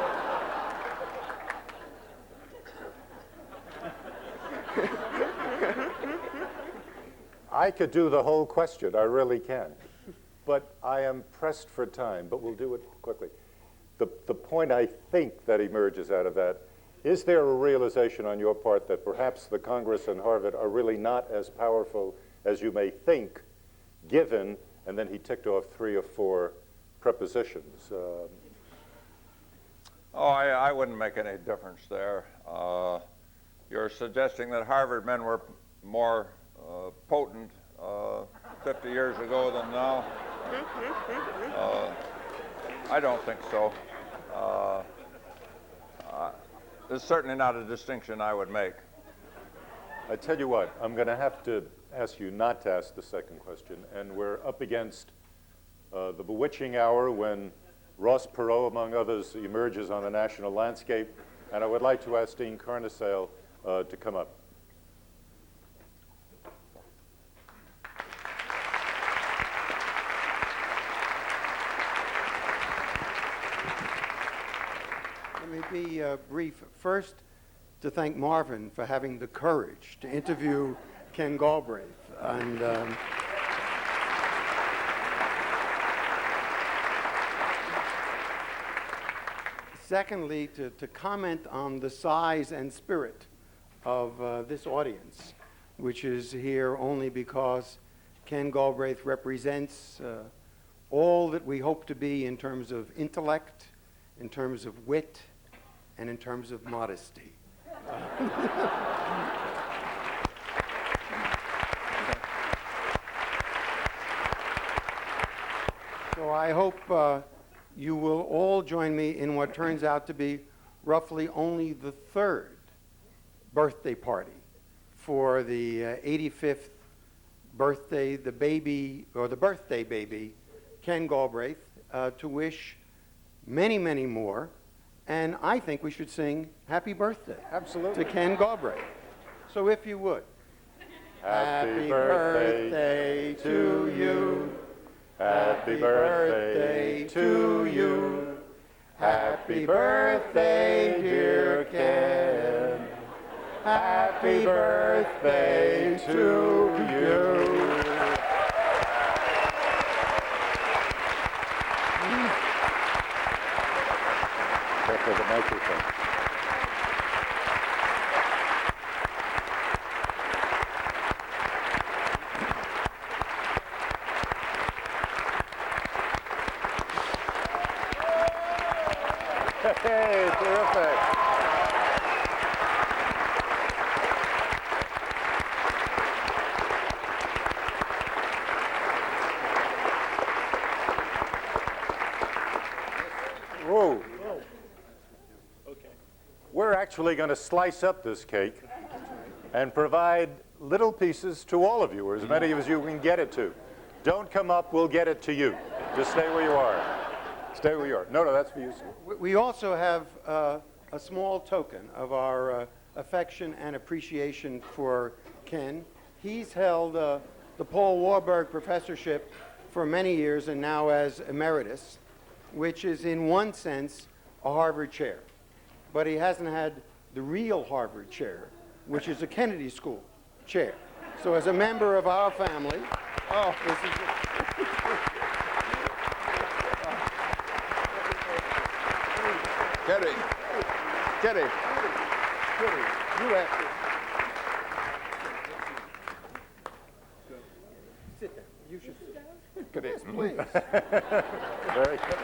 I could do the whole question, I really can. But I am pressed for time, but we'll do it quickly. The point I think that emerges out of that, is there a realization on your part that perhaps the Congress and Harvard are really not as powerful as you may think, given, and then he ticked off 3 or 4 prepositions. I wouldn't make any difference there. You're suggesting that Harvard men were more potent 50 years ago than now? I don't think so. It's certainly not a distinction I would make. I tell you what, I'm going to have to ask you not to ask the second question, and we're up against the bewitching hour when Ross Perot, among others, emerges on the national landscape, and I would like to ask Dean Carnesale to come up. Let me be brief. First, to thank Marvin for having the courage to interview Ken Galbraith. And secondly, to comment on the size and spirit of this audience, which is here only because Ken Galbraith represents all that we hope to be in terms of intellect, in terms of wit, and in terms of modesty. So I hope you will all join me in what turns out to be roughly only the third birthday party for the 85th birthday, the birthday baby, Ken Galbraith, to wish many, many more. And I think we should sing Happy Birthday Absolutely. to Ken Galbraith. So if you would. Happy birthday to you. Happy birthday to you. Happy birthday, dear Ken. Happy birthday to you. For the microphone. Hey, terrific. Whoa. We're actually going to slice up this cake and provide little pieces to all of you, or as many as you can get it to. Don't come up, we'll get it to you. Just stay where you are. Stay where you are. No, that's for you, sir. We also have a small token of our affection and appreciation for Ken. He's held the Paul Warburg Professorship for many years and now as emeritus, which is in one sense a Harvard chair. But he hasn't had the real Harvard chair, which is a Kennedy School chair. So as a member of our family, this is Kitty, Kitty, you have to sit down. You should sit down. Kitty. Please. Very good.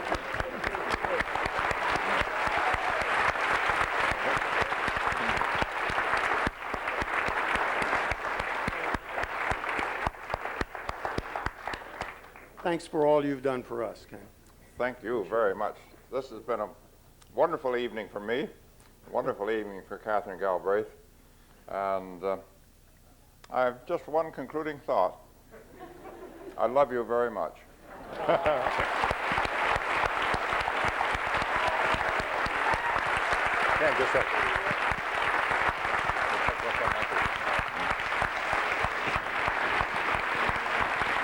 Thanks for all you've done for us, Ken. Thank you very much. This has been a wonderful evening for me, a wonderful evening for Catherine Galbraith, and I have just one concluding thought. I love you very much. Yeah, just a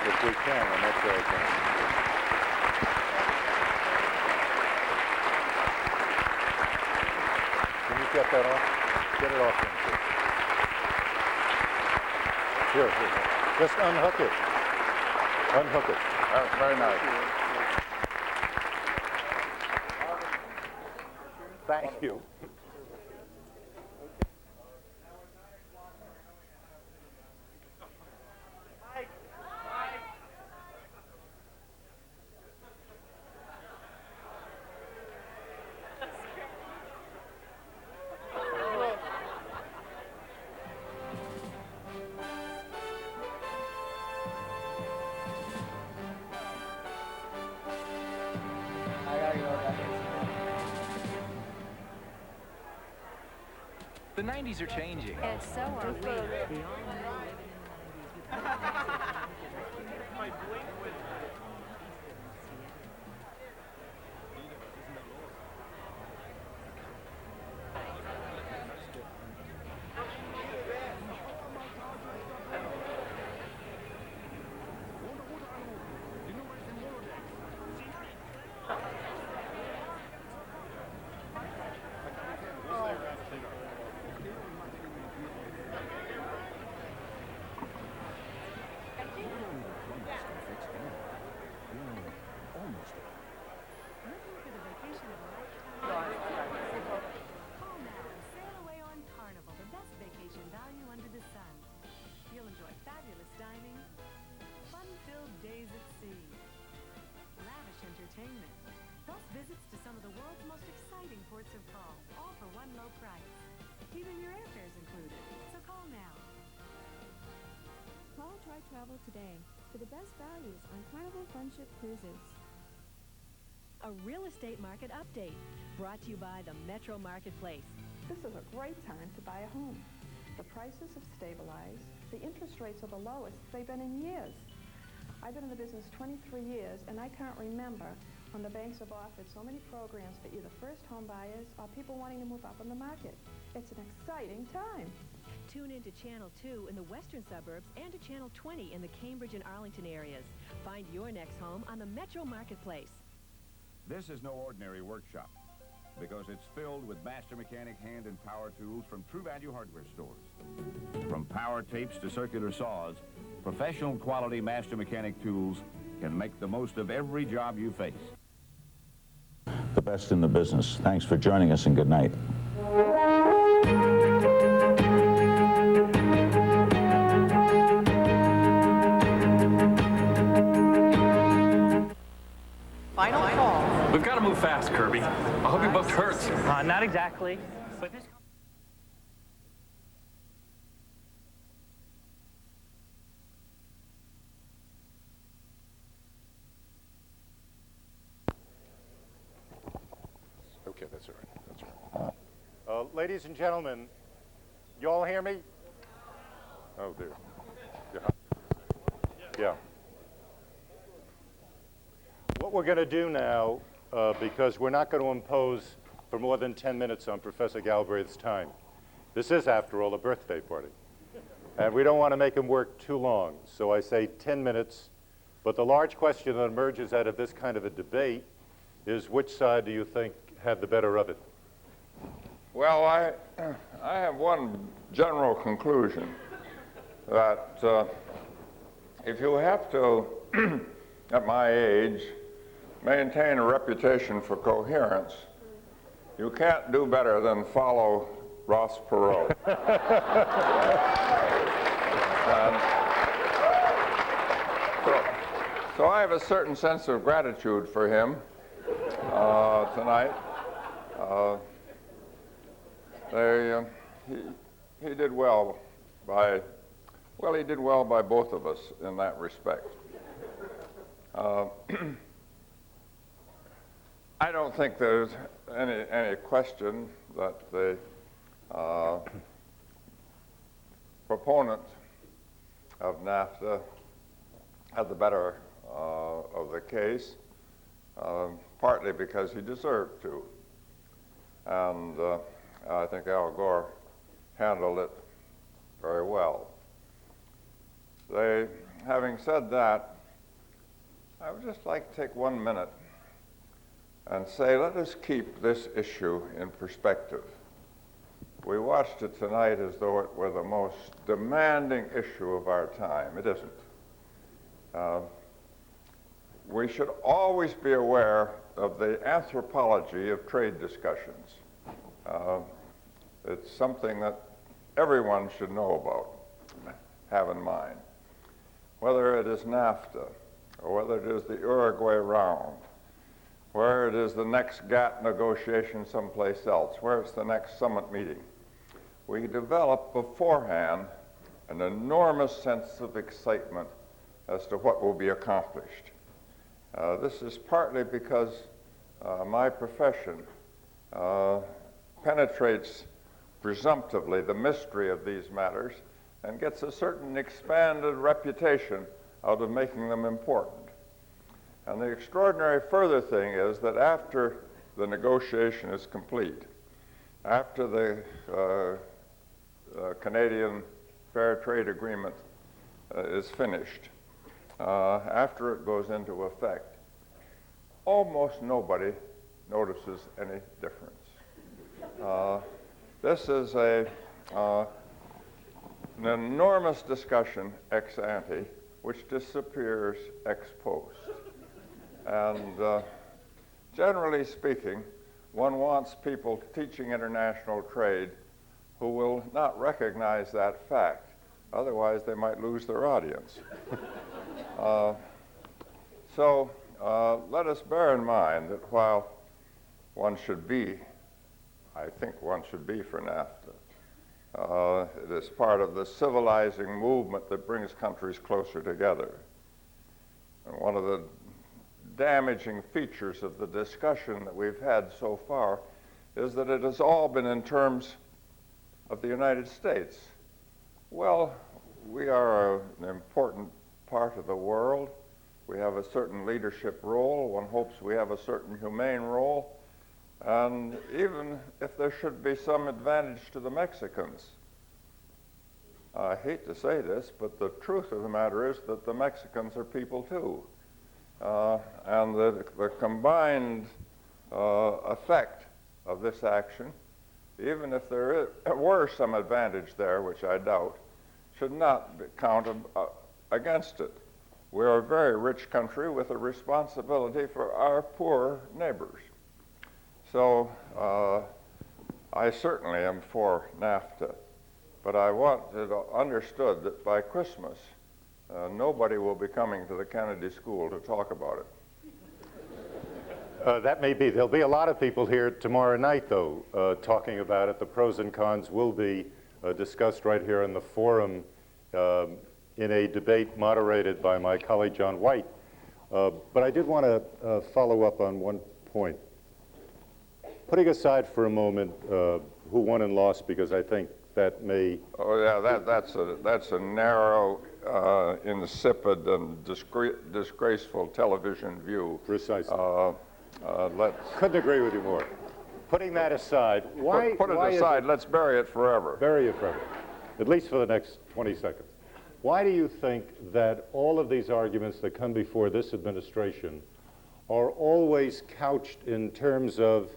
if we can, and that's where I can. Can you get that off? Get it off then, please. Here. Just unhook it. Unhook it. Very nice. Thank you. The 90s are changing. And so are we. Plus visits to some of the world's most exciting ports of call, all for one low price. Even your airfare's included, so call now. Call or try travel today for the best values on Carnival Funship cruises. A real estate market update brought to you by the Metro Marketplace. This is a great time to buy a home. The prices have stabilized. The interest rates are the lowest they've been in years. I've been in the business 23 years, and I can't remember when the banks have offered so many programs for either first home buyers or people wanting to move up in the market. It's an exciting time. Tune in to Channel 2 in the western suburbs and to Channel 20 in the Cambridge and Arlington areas. Find your next home on the Metro Marketplace. This is no ordinary workshop because it's filled with master mechanic hand and power tools from True Value hardware stores. From power tapes to circular saws, professional quality master mechanic tools can make the most of every job you face. The best in the business. Thanks for joining us, and good night. Final call. We've got to move fast, Kirby. I hope your book hurts. Not exactly. But this... Okay, that's all right. That's all right. Ladies and gentlemen, you all hear me? Oh, dear. Yeah. What we're going to do now, because we're not going to impose for more than 10 minutes on Professor Galbraith's time. This is, after all, a birthday party. And we don't want to make him work too long. So I say 10 minutes. But the large question that emerges out of this kind of a debate is, which side do you think had the better of it? Well, I have one general conclusion, that if you have to, at my age, maintain a reputation for coherence, you can't do better than follow Ross Perot. So I have a certain sense of gratitude for him tonight. He did well by, he did well by both of us in that respect. I don't think there's any question that the proponent of NAFTA had the better of the case, partly because he deserved to. And I think Al Gore handled it very well. Having said that, I would just like to take 1 minute and say, let us keep this issue in perspective. We watched it tonight as though it were the most demanding issue of our time. It isn't. We should always be aware of the anthropology of trade discussions. It's something that everyone should know about, have in mind. Whether it is NAFTA, or whether it is the Uruguay round, where it is the next GATT negotiation someplace else, where it's the next summit meeting, we develop beforehand an enormous sense of excitement as to what will be accomplished. This is partly because my profession penetrates presumptively the mystery of these matters and gets a certain expanded reputation out of making them important. And the extraordinary further thing is that after the negotiation is complete, after the Canadian Fair Trade Agreement is finished, after it goes into effect, almost nobody notices any difference. This is an enormous discussion ex ante, which disappears ex post. And generally speaking, one wants people teaching international trade who will not recognize that fact. Otherwise, they might lose their audience. So let us bear in mind that while one should be, I think one should be for NAFTA, it is part of the civilizing movement that brings countries closer together. And one of the damaging features of the discussion that we've had so far is that it has all been in terms of the United States. Well, we are an important part of the world. We have a certain leadership role. One hopes we have a certain humane role. And even if there should be some advantage to the Mexicans, I hate to say this, but the truth of the matter is that the Mexicans are people too. And the combined effect of this action, even if there were some advantage there, which I doubt, should not be counted against it. We're a very rich country with a responsibility for our poor neighbors. So I certainly am for NAFTA, but I want it understood that by Christmas, nobody will be coming to the Kennedy School to talk about it. That may be. There'll be a lot of people here tomorrow night, though, talking about it. The pros and cons will be discussed right here in the forum in a debate moderated by my colleague John White. But I did want to follow up on one point. Putting aside for a moment who won and lost, because I think that may... Oh, yeah, that's a narrow, insipid, and disgraceful television view. Precisely. Couldn't agree with you more. Putting that aside, why... Put it aside, let's bury it forever. Bury it forever, at least for the next 20 seconds. Why do you think that all of these arguments that come before this administration are always couched in terms of,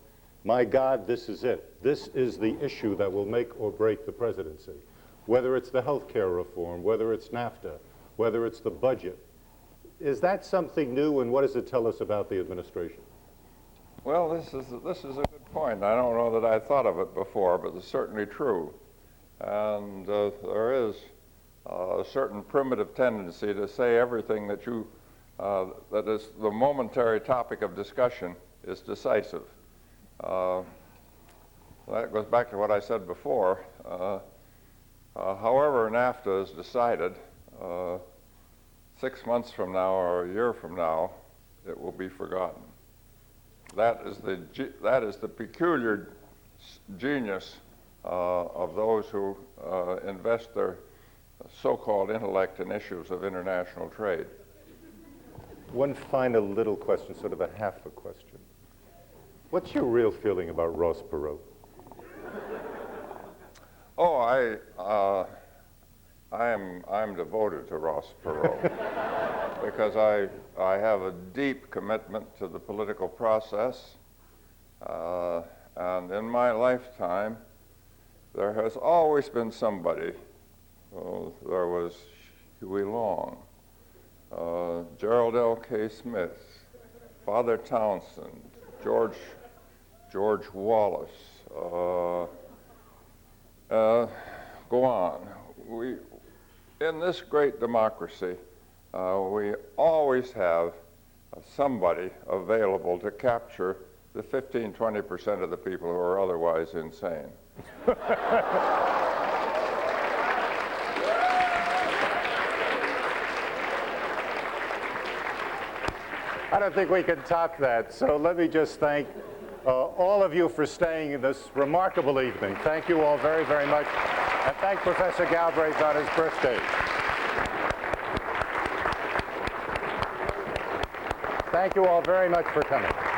my God, this is it. This is the issue that will make or break the presidency. Whether it's the health care reform, whether it's NAFTA, whether it's the budget. Is that something new, and what does it tell us about the administration? Well, this is a good point. I don't know that I thought of it before, but it's certainly true. And there is a certain primitive tendency to say everything that that is the momentary topic of discussion is decisive. That goes back to what I said before. However NAFTA is decided, 6 months from now or a year from now, it will be forgotten. That is the peculiar genius of those who invest their so-called intellect in issues of international trade. One final little question, sort of a half a question. What's your real feeling about Ross Perot? Oh, I'm devoted to Ross Perot because I have a deep commitment to the political process, and in my lifetime, there has always been somebody. There was Huey Long, Gerald L.K. Smith, Father Townsend, George Wallace. Go on. In this great democracy, we always have somebody available to capture the 15–20% of the people who are otherwise insane. I don't think we can top that. So let me just thank all of you for staying in this remarkable evening. Thank you all very, very much. And thank Professor Galbraith on his birthday. Thank you all very much for coming.